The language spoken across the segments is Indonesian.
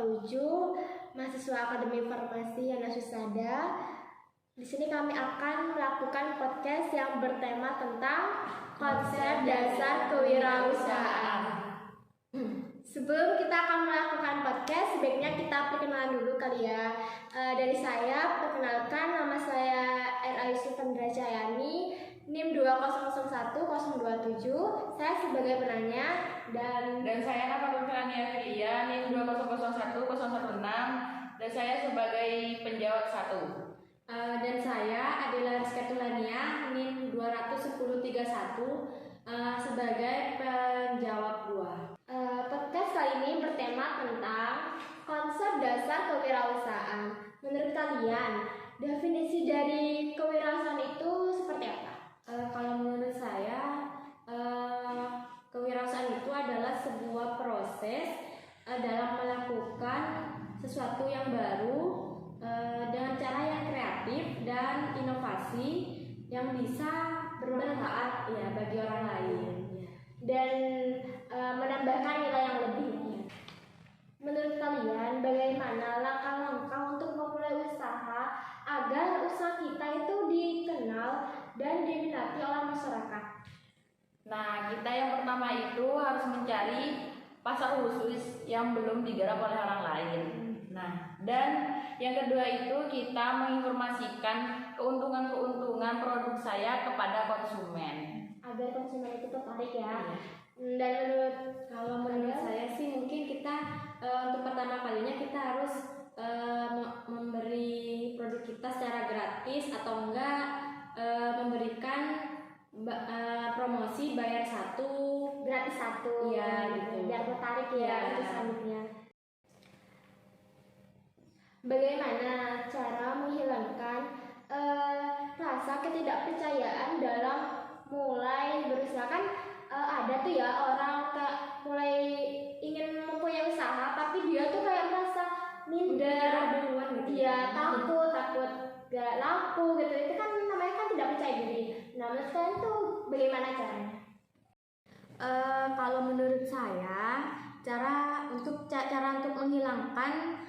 27 mahasiswa Akademi Farmasi Yandasusada. Di sini kami akan melakukan podcast yang bertema tentang konsep dasar kewirausahaan. Sebelum kita akan melakukan podcast, sebaiknya kita perkenalan dulu kali ya. Dari saya, perkenalkan, nama saya R.A. Yusuf Andrajayani, NIM 2001027. Saya sebagai penanya dan saya Napa Filia, NIM 2001016, dan saya sebagai penjawab 1. Dan saya Adila Rizka Tulania, NIM 21031, sebagai penjawab 2. Podcast kali ini bertema tentang konsep dasar kewirausahaan. Menurut kalian, definisi dari kewirausahaan itu seperti apa? Kalau menurut saya, kewirausahaan itu adalah sebuah proses dalam melakukan sesuatu yang baru dengan cara yang kreatif dan inovasi yang bisa bermanfaat ya bagi orang lain dan menambahkan nilai yang lebih. Menurut kalian, bagaimana langkah-langkah untuk memulai usaha agar usaha kita itu dikenal dan diminati oleh masyarakat? Nah, kita yang pertama itu harus mencari pasar khusus yang belum digarap oleh orang lain. Nah, dan yang kedua itu kita menginformasikan keuntungan-keuntungan produk saya kepada konsumen agar konsumen itu tertarik ya. Dan menurut saya sih mungkin kita untuk pertama kalinya kita harus memberi produk kita secara gratis atau enggak memberikan promosi bayar 1 gratis 1 ya gitu biar tertarik ya untuk selanjutnya. Bagaimana cara menghilangkan rasa ketidakpercayaan dalam mulai berusaha? Kan ada tuh ya orang kayak mulai ingin mempunyai usaha tapi dia tuh kayak merasa minder duluan gitu. Iya, takut gak laku gitu. Itu kan namanya kan tidak percaya diri. Nah, menurut kalian tuh bagaimana caranya? Kalau menurut saya cara untuk menghilangkan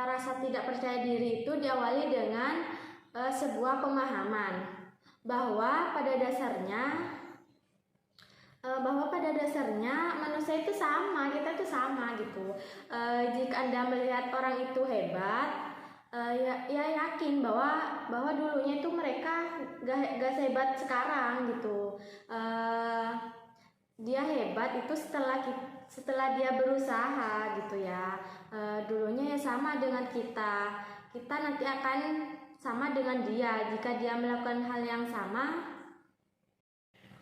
rasa tidak percaya diri itu diawali dengan sebuah pemahaman bahwa pada dasarnya manusia itu sama, kita itu sama gitu. Jika Anda melihat orang itu hebat, ya yakin bahwa dulunya itu mereka gak sehebat sekarang gitu. Dia hebat itu setelah dia berusaha gitu ya. Dulunya ya sama dengan kita nanti akan sama dengan dia jika dia melakukan hal yang sama.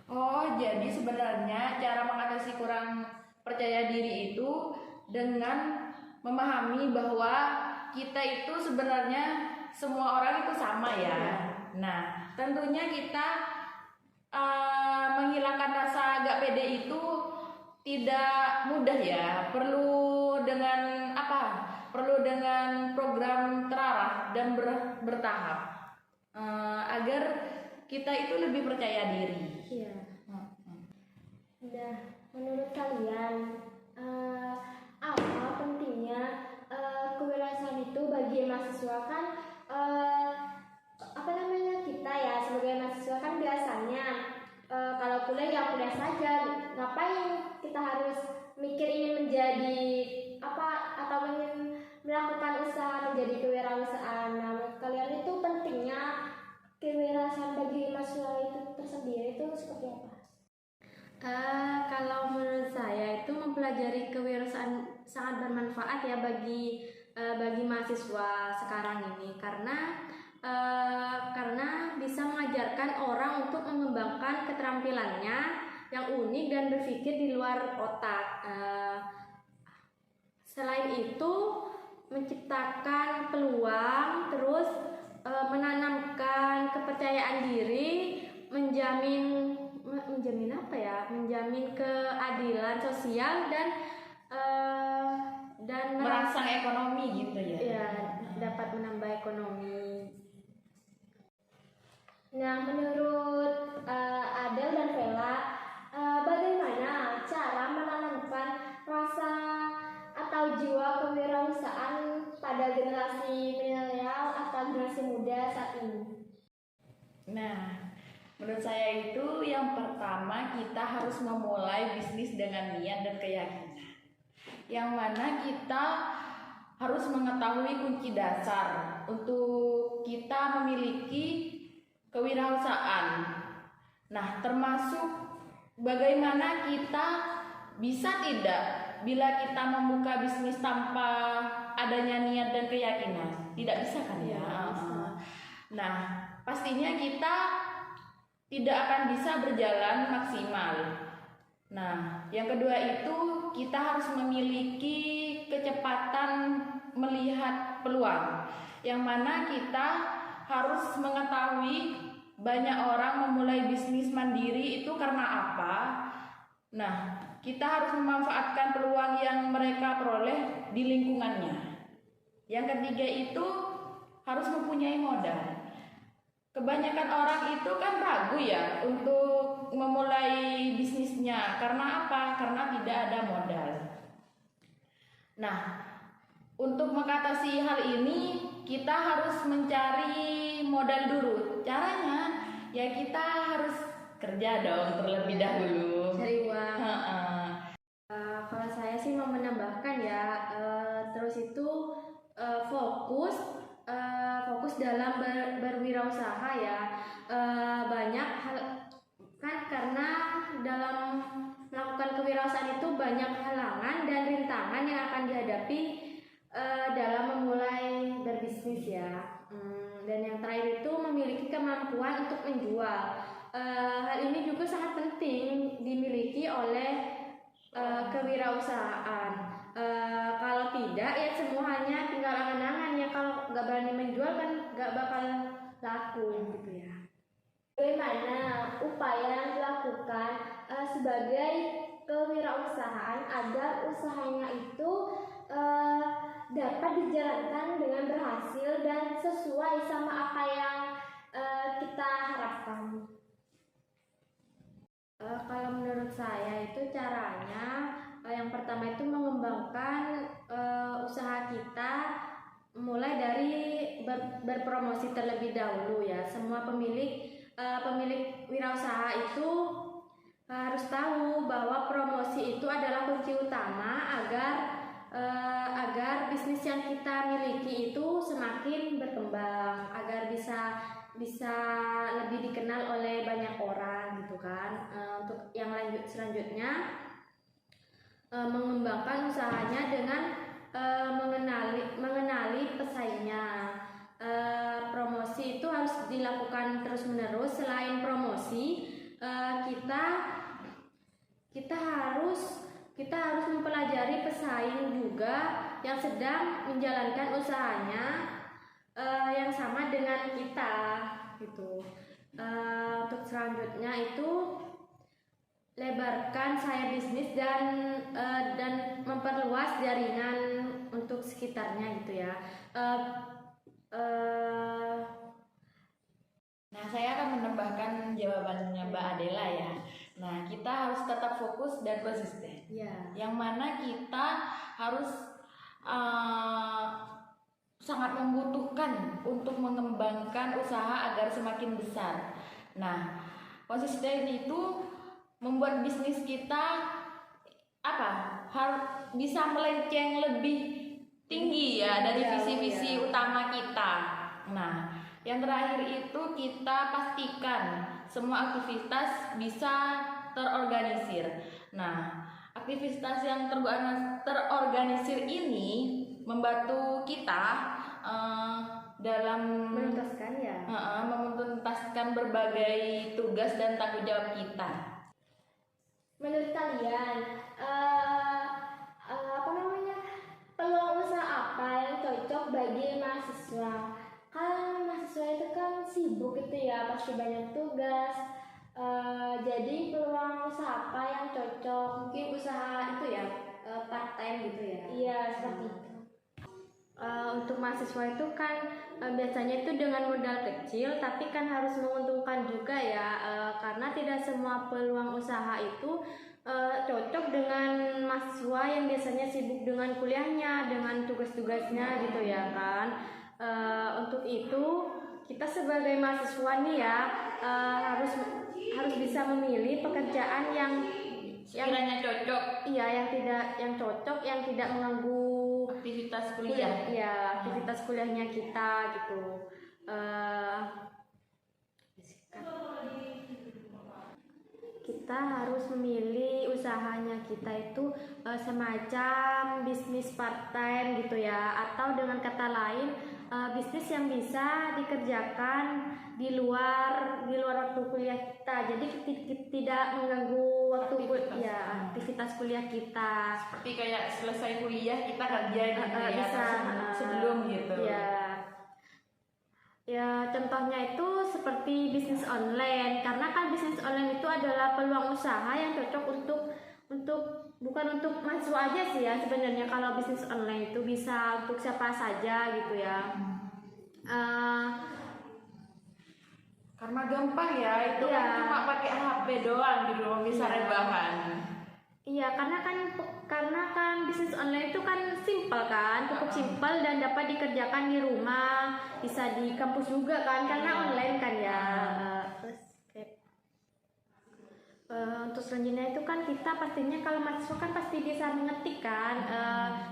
Oh, jadi sebenarnya cara mengatasi kurang percaya diri itu dengan memahami bahwa kita itu sebenarnya semua orang itu sama ya. Nah, tentunya kita menghilangkan rasa gak pede itu tidak mudah ya. Perlu dengan program terarah dan bertahap agar kita itu lebih percaya diri. Iya. Nah, menurut kalian apa pentingnya kewirausahaan itu bagi mahasiswa? Kan kita ya sebagai mahasiswa kan biasanya kalau kuliah ya kuliah saja. Ngapain kita harus mikir ingin menjadi atau ingin melakukan usaha menjadi kewirausahaan? Nah, menurut kalian itu pentingnya kewirausahaan bagi mahasiswa itu tersendiri itu seperti apa? Kalau menurut saya itu mempelajari kewirausahaan sangat bermanfaat ya bagi mahasiswa sekarang ini karena bisa mengajarkan orang untuk mengembangkan keterampilannya yang unik dan berpikir di luar otak. Selain itu menciptakan peluang, terus menanamkan kepercayaan diri, menjamin keadilan sosial dan merangsang ekonomi gitu ya. Ya, dapat menambah ekonomi. Nah, menurut Adel dan Vela, bagaimana cara menanamkan rasa atau jiwa kewirausahaan pada generasi milenial atau generasi muda saat ini? Nah, menurut saya itu yang pertama kita harus memulai bisnis dengan niat dan keyakinan. Yang mana kita harus mengetahui kunci dasar untuk kita memiliki kewirausahaan. Nah, termasuk bagaimana kita bisa tidak bila kita membuka bisnis tanpa adanya niat dan keyakinan. Tidak bisa kan ya? Nah, pastinya kita tidak akan bisa berjalan maksimal. Nah, yang kedua itu kita harus memiliki kecepatan melihat peluang, yang mana kita harus mengetahui banyak orang memulai bisnis mandiri itu karena apa. Nah, kita harus memanfaatkan peluang yang mereka peroleh di lingkungannya. Yang ketiga itu harus mempunyai modal. Kebanyakan orang itu kan ragu ya untuk memulai bisnisnya. Karena apa? Karena tidak ada modal. Nah, untuk mengatasi hal ini kita harus mencari modal dulu. Caranya ya kita harus kerja dong terlebih dahulu. Cari uang. Kalau saya sih mau menambahkan ya, terus itu fokus dalam berwirausaha ya. Banyak hal kan, karena dalam melakukan kewirausahaan itu banyak halangan dan rintangan yang akan dihadapi dalam memulai berbisnis ya. Dan yang terakhir itu memiliki kemampuan untuk menjual. Hal ini juga sangat penting dimiliki oleh kewirausahaan. Kalau tidak ya semua hanya tinggal angan-angan ya. Kalau nggak berani menjual kan nggak bakal laku gitu ya. Bagaimana upaya yang dilakukan sebagai kewirausahaan agar usahanya itu dapat dijalankan dengan berhasil dan sesuai sama apa yang kita harapkan? Kalau menurut saya itu caranya yang pertama itu mengembangkan usaha kita mulai dari berpromosi terlebih dahulu ya. Semua pemilik wirausaha itu harus tahu bahwa promosi itu adalah kunci utama agar bisnis yang kita miliki itu semakin berkembang, agar bisa lebih dikenal oleh banyak orang gitu kan. Untuk yang selanjutnya mengembangkan usahanya dengan mengenali pesaingnya. Promosi itu harus dilakukan terus-menerus. Selain promosi, kita harus mempelajari pesaing juga yang sedang menjalankan usahanya yang sama dengan kita gitu. Untuk selanjutnya itu lebarkan sayap bisnis dan memperluas jaringan untuk sekitarnya gitu ya. Nah, saya akan menambahkan jawabannya Mbak Adela ya. Nah, kita harus tetap fokus dan konsisten. Ya. Yang mana kita harus sangat membutuhkan untuk mengembangkan usaha agar semakin besar. Nah, konsisten itu membuat bisnis kita bisa melenceng lebih tinggi ya dari visi-visi utama kita. Nah, yang terakhir itu kita pastikan semua aktivitas bisa terorganisir. Nah, aktivitas yang terorganisir ini membantu kita dalam menuntaskan berbagai tugas dan tanggung jawab kita. Menurut kalian, peluang usaha apa yang cocok bagi mahasiswa? Kan mahasiswa itu kan sibuk gitu ya, pasti banyak tugas. Jadi peluang usaha apa yang cocok? Mungkin usaha itu ya part time gitu ya. Iya, seperti itu. Untuk mahasiswa itu kan biasanya itu dengan modal kecil, tapi kan harus menguntungkan juga ya, karena tidak semua peluang usaha itu cocok dengan mahasiswa yang biasanya sibuk dengan kuliahnya, dengan tugas-tugasnya gitu ya kan. Untuk itu kita sebagai mahasiswa nih ya harus bisa memilih pekerjaan yang sekiranya cocok, iya yang cocok, yang tidak mengganggu aktivitas kuliah. ya aktivitas kuliahnya kita gitu. Kita harus memilih usahanya kita itu semacam bisnis part time gitu ya, atau dengan kata lain bisnis yang bisa dikerjakan di luar waktu kuliah kita, jadi tidak mengganggu waktu aktivitas kuliah kita. Seperti kayak selesai kuliah kita kerja gitu ya, bisa sebelum gitu. Ya contohnya itu seperti bisnis online, karena kan bisnis online itu adalah peluang usaha yang cocok untuk bukan untuk mahasiswa aja sih ya sebenarnya. Kalau bisnis online itu bisa untuk siapa saja gitu ya. Karena gampang ya, itu kan cuma pakai HP doang gitu, bisa rebahan. Iya, karena kan bisnis online itu kan simpel kan, cukup simpel dan dapat dikerjakan di rumah, bisa di kampus juga kan, karena online kan ya. Untuk selanjutnya itu kan kita pastinya kalau mahasiswa kan pasti bisa mengetik kan.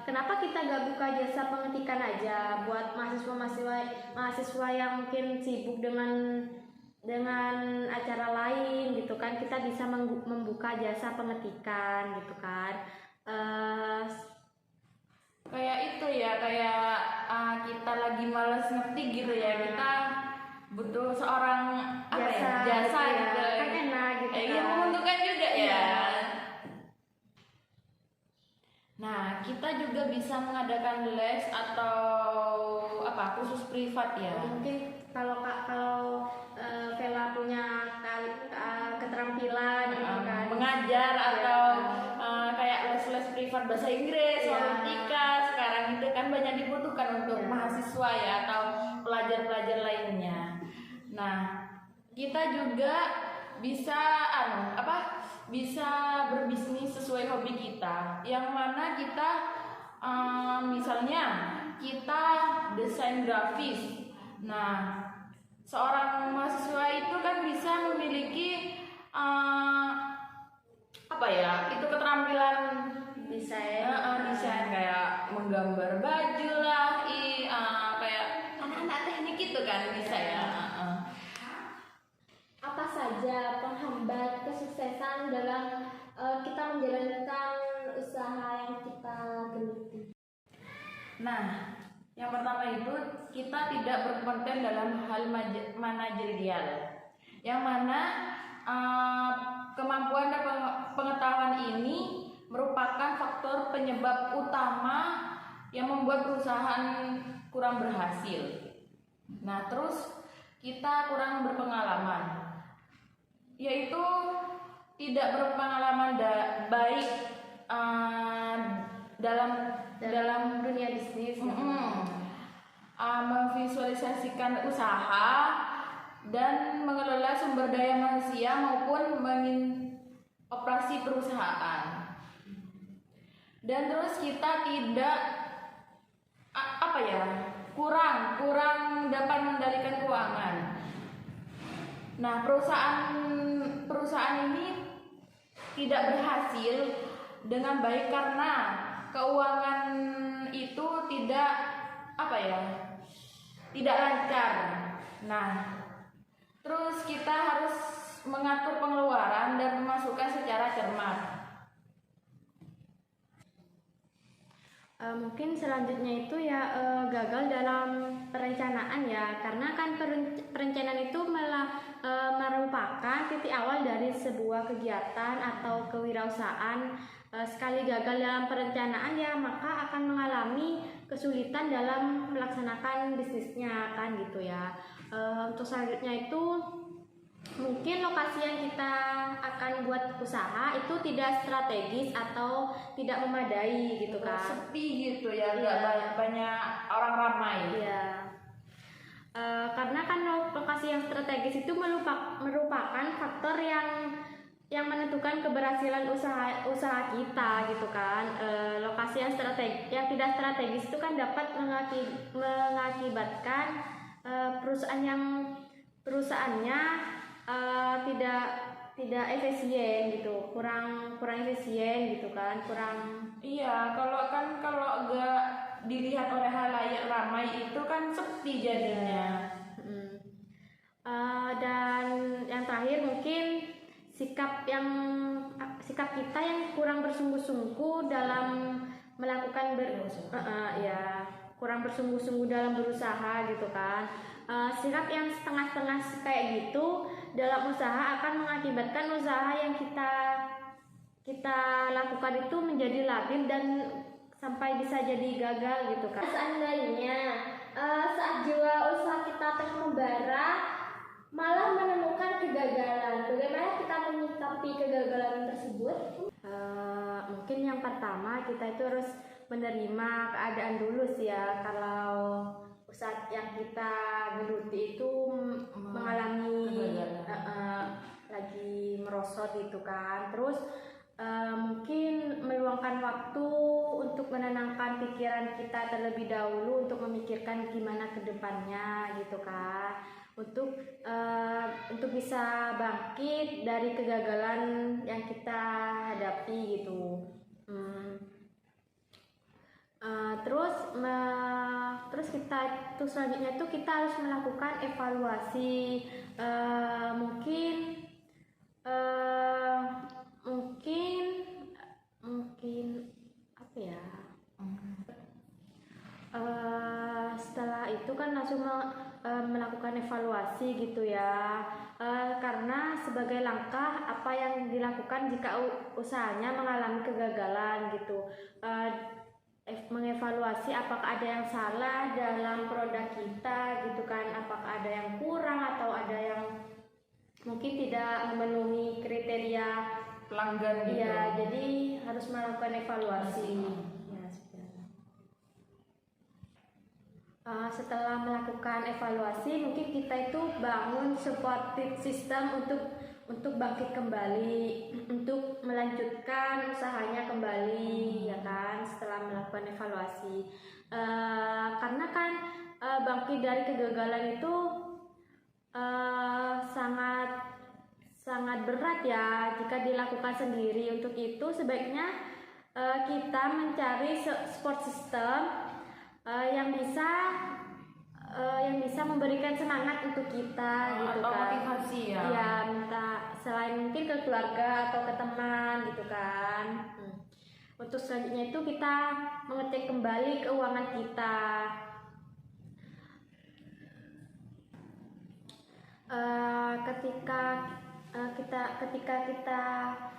Kenapa kita gak buka jasa pengetikan aja buat mahasiswa yang mungkin sibuk dengan acara lain gitu kan, kita bisa membuka jasa pengetikan gitu kan. Kayak itu ya, kita lagi males ngetik gitu ya, kita butuh seorang jasa gitu. Kan enak gitu kan. Yang menguntungkan juga ya. Nah, kita juga bisa mengadakan les atau khusus privat ya. Mungkin kalau Vela punya keterampilan gitu kan, mengajar atau kayak les privat bahasa Inggris, matematika, sekarang itu kan banyak dibutuhkan untuk mahasiswa ya atau pelajar-pelajar lainnya. Nah, kita juga bisa bisa berbisnis sesuai hobi kita, yang mana kita misalnya kita desain grafis. Nah, seorang mahasiswa itu kan bisa memiliki itu keterampilan desain kayak menggambar baju lah, kayak anak-anak teknik itu kan bisa ya. Apa saja penghambat kesuksesan dalam kita menjalankan usaha yang kita geluti? Nah, yang pertama itu kita tidak berkompeten dalam hal manajerial, yang mana kemampuan dan pengetahuan ini merupakan faktor penyebab utama yang membuat perusahaan kurang berhasil. Nah, terus kita kurang berpengalaman, yaitu tidak berpengalaman baik dalam dunia bisnis, memvisualisasikan usaha dan mengelola sumber daya manusia maupun mengoperasi perusahaan. Dan terus kita tidak kurang dapat mengendalikan keuangan. Nah, perusahaan ini tidak berhasil dengan baik karena keuangan itu tidak lancar. Nah, terus kita harus mengatur pengeluaran dan pemasukan secara cermat. Mungkin selanjutnya itu ya gagal dalam perencanaan ya, karena kan perencanaan itu merupakan titik awal dari sebuah kegiatan atau kewirausahaan. Sekali gagal dalam perencanaan ya maka akan mengalami kesulitan dalam melaksanakan bisnisnya kan gitu ya. Untuk selanjutnya itu mungkin lokasi yang kita akan buat usaha itu tidak strategis atau tidak memadai gitu kan, sepi gitu ya, nggak banyak orang ramai ya. Karena kan lokasi yang strategis itu merupakan faktor yang yang menentukan keberhasilan usaha kita gitu kan. Lokasi yang yang tidak strategis itu kan dapat mengakibatkan perusahaannya tidak efisien gitu, kurang efisien gitu kan, kurang. Iya, kalau nggak dilihat oleh halayak ramai itu kan sepi jadinya. Dan yang terakhir mungkin sikap kita yang kurang bersungguh-sungguh dalam melakukan kurang bersungguh-sungguh dalam berusaha gitu kan. Sikap yang setengah-setengah kayak gitu dalam usaha akan mengakibatkan usaha yang kita lakukan itu menjadi labil dan sampai bisa jadi gagal gitu kan. Seandainya saat jiwa usaha kita tengah membara malah menemukan kegagalan, bagaimana kita menyikapi kegagalan tersebut? Mungkin yang pertama kita itu harus menerima keadaan dulu sih ya. Kalau saat yang kita geluti itu mengalami lagi merosot gitu kan, terus mungkin meluangkan waktu untuk menenangkan pikiran kita terlebih dahulu untuk memikirkan gimana ke depannya gitu kan, untuk bisa bangkit dari kegagalan yang kita hadapi gitu. Terus kita itu selanjutnya itu kita harus melakukan evaluasi. Mungkin apa ya? Setelah itu kan langsung melakukan evaluasi gitu ya, karena sebagai langkah apa yang dilakukan jika usahanya mengalami kegagalan gitu. Mengevaluasi apakah ada yang salah dalam produk kita gitu kan, apakah ada yang kurang atau ada yang mungkin tidak memenuhi kriteria pelanggan gitu. Iya, jadi harus melakukan evaluasi. Setelah melakukan evaluasi, mungkin kita itu bangun support system untuk bangkit kembali, untuk melanjutkan usahanya kembali, ya kan? Setelah melakukan evaluasi, karena kan bangkit dari kegagalan itu sangat berat ya jika dilakukan sendiri. Untuk itu sebaiknya kita mencari support system yang bisa memberikan semangat untuk kita gitu atau kan, motivasi ya. Iya, minta selain mungkin ke keluarga atau ke teman gitu kan. Untuk selanjutnya itu kita mengecek kembali keuangan kita.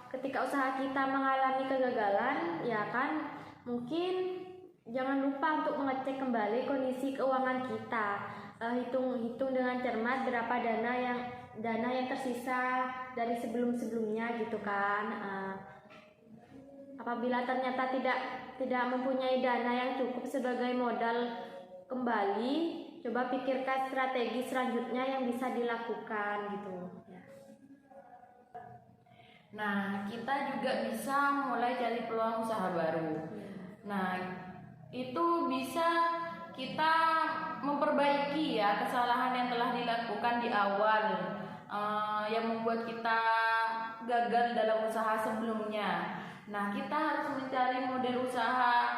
Ketika usaha kita mengalami kegagalan, ya kan, mungkin jangan lupa untuk mengecek kembali kondisi keuangan kita. Hitung dengan cermat berapa dana yang tersisa dari sebelumnya gitu kan. Apabila ternyata tidak mempunyai dana yang cukup sebagai modal kembali, coba pikirkan strategi selanjutnya yang bisa dilakukan gitu ya. Nah, kita juga bisa mulai cari peluang usaha baru. Nah, itu bisa kita memperbaiki ya kesalahan yang telah dilakukan di awal, yang membuat kita gagal dalam usaha sebelumnya. Nah, kita harus mencari model usaha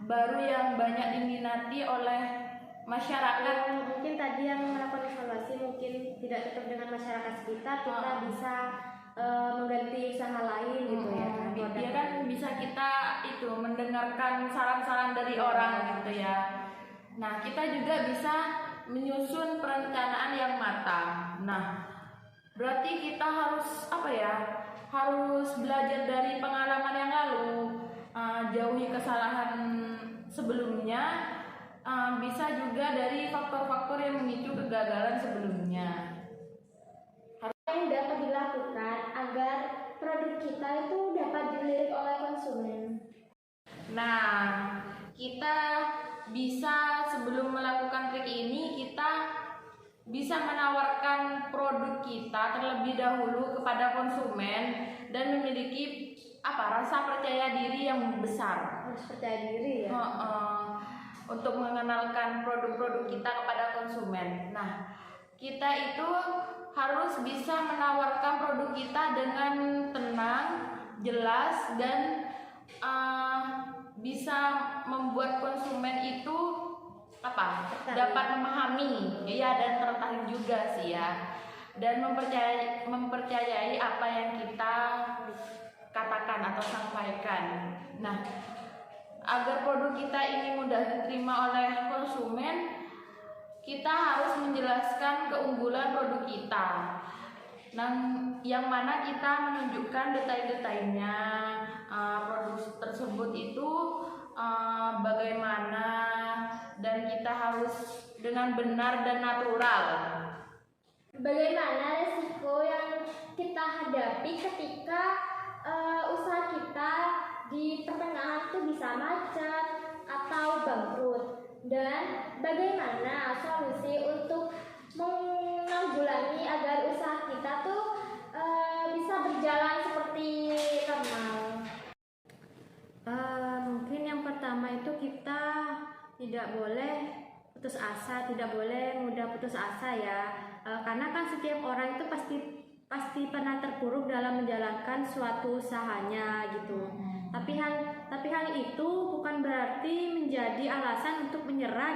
baru yang banyak diminati oleh masyarakat. Mungkin tadi yang melakukan evaluasi mungkin tidak cocok dengan masyarakat sekitar, kita bisa mengganti usaha lain gitu ya. Dia kan bisa kita itu mendengarkan saran-saran dari orang gitu ya. Nah, kita juga bisa menyusun perencanaan yang matang. Nah, berarti kita harus harus belajar dari pengalaman yang lalu, jauhi kesalahan sebelumnya, bisa juga dari faktor-faktor yang memicu kegagalan sebelumnya. Yang dapat dilakukan agar produk kita itu dapat dilirik oleh konsumen. Nah, kita bisa sebelum melakukan trik ini kita bisa menawarkan produk kita terlebih dahulu kepada konsumen dan memiliki rasa percaya diri yang besar. Harus percaya diri ya. Untuk mengenalkan produk-produk kita kepada konsumen. Nah, kita itu harus bisa menawarkan produk kita dengan tenang, jelas, dan bisa membuat konsumen itu dapat memahami, ya, dan tertarik juga sih ya, dan mempercayai apa yang kita katakan atau sampaikan. Nah, agar produk kita ini mudah diterima oleh konsumen, kita harus menjelaskan keunggulan produk kita. Nah, yang mana kita menunjukkan detail-detailnya, produk tersebut itu bagaimana, dan kita harus dengan benar dan natural. Bagaimana resiko yang kita hadapi ketika usaha kita di pertengahan itu bisa macet atau bangkrut, dan bagaimana solusi untuk menanggulangi agar usaha kita tuh bisa berjalan seperti normal? Mungkin yang pertama itu kita tidak boleh putus asa, tidak boleh mudah putus asa ya, karena kan setiap orang itu pasti pernah terpuruk dalam menjalankan suatu usahanya gitu. Tapi hal itu bukan berarti menjadi alasan untuk menyerah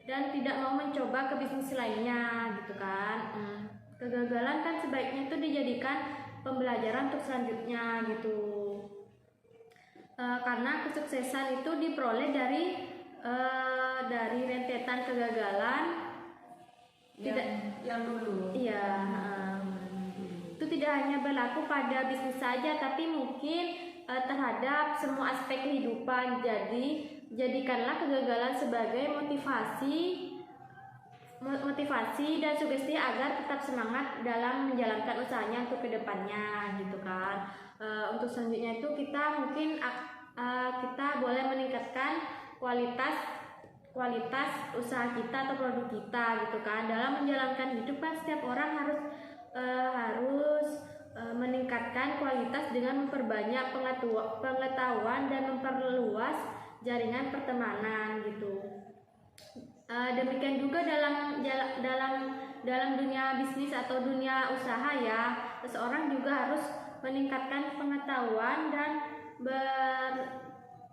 dan tidak mau mencoba ke bisnis lainnya gitu kan. Kegagalan kan sebaiknya itu dijadikan pembelajaran untuk selanjutnya gitu. Karena kesuksesan itu diperoleh dari rentetan kegagalan yang dulu. Iya, itu tidak hanya berlaku pada bisnis saja, tapi mungkin terhadap semua aspek kehidupan. Jadi jadikanlah kegagalan sebagai motivasi dan sugesti agar tetap semangat dalam menjalankan usahanya untuk kedepannya gitu kan. Untuk selanjutnya itu kita mungkin kita boleh meningkatkan kualitas usaha kita atau produk kita gitu kan. Dalam menjalankan hidup kan setiap orang harus meningkatkan kualitas dengan memperbanyak pengetahuan dan memperluas jaringan pertemanan gitu. Demikian juga dalam dunia bisnis atau dunia usaha ya, seseorang juga harus meningkatkan pengetahuan dan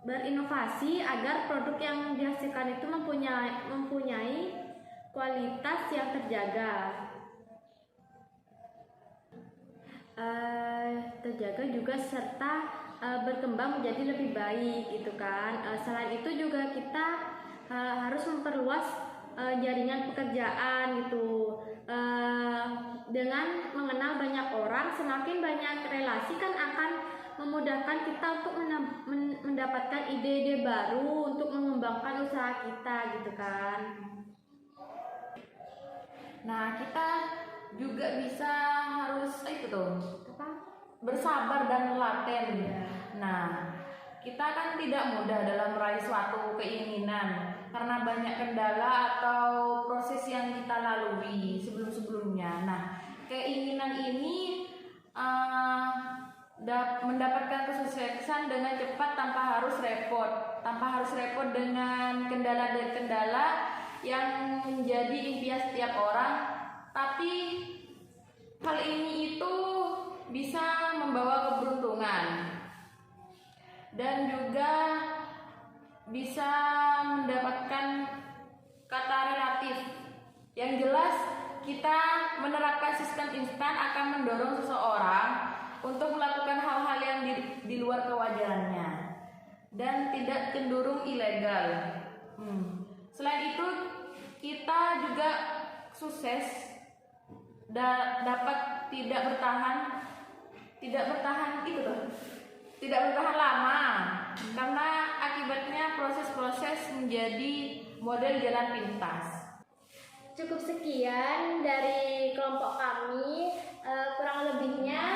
berinovasi agar produk yang dihasilkan itu mempunyai kualitas yang terjaga. Juga serta berkembang menjadi lebih baik gitu kan. Selain itu juga kita harus memperluas jaringan pekerjaan gitu. Dengan mengenal banyak orang, semakin banyak relasi kan akan memudahkan kita untuk mendapatkan ide-ide baru untuk mengembangkan usaha kita gitu kan. Nah, kita juga bisa harus bersabar dan telaten. Nah, kita kan tidak mudah dalam meraih suatu keinginan karena banyak kendala atau proses yang kita lalui sebelum-sebelumnya. Nah, keinginan ini mendapatkan kesuksesan dengan cepat tanpa harus repot dengan kendala-kendala yang menjadi impian setiap orang. Tapi hal ini itu bisa membawa keberuntungan dan juga bisa mendapatkan kata relatif. Yang jelas, kita menerapkan sistem instan akan mendorong seseorang untuk melakukan hal-hal yang di luar kewajarannya dan tidak cenderung ilegal. Selain itu, kita juga sukses dapat tidak bertahan lama karena akibatnya proses-proses menjadi model jalan pintas. Cukup sekian dari kelompok kami, kurang lebihnya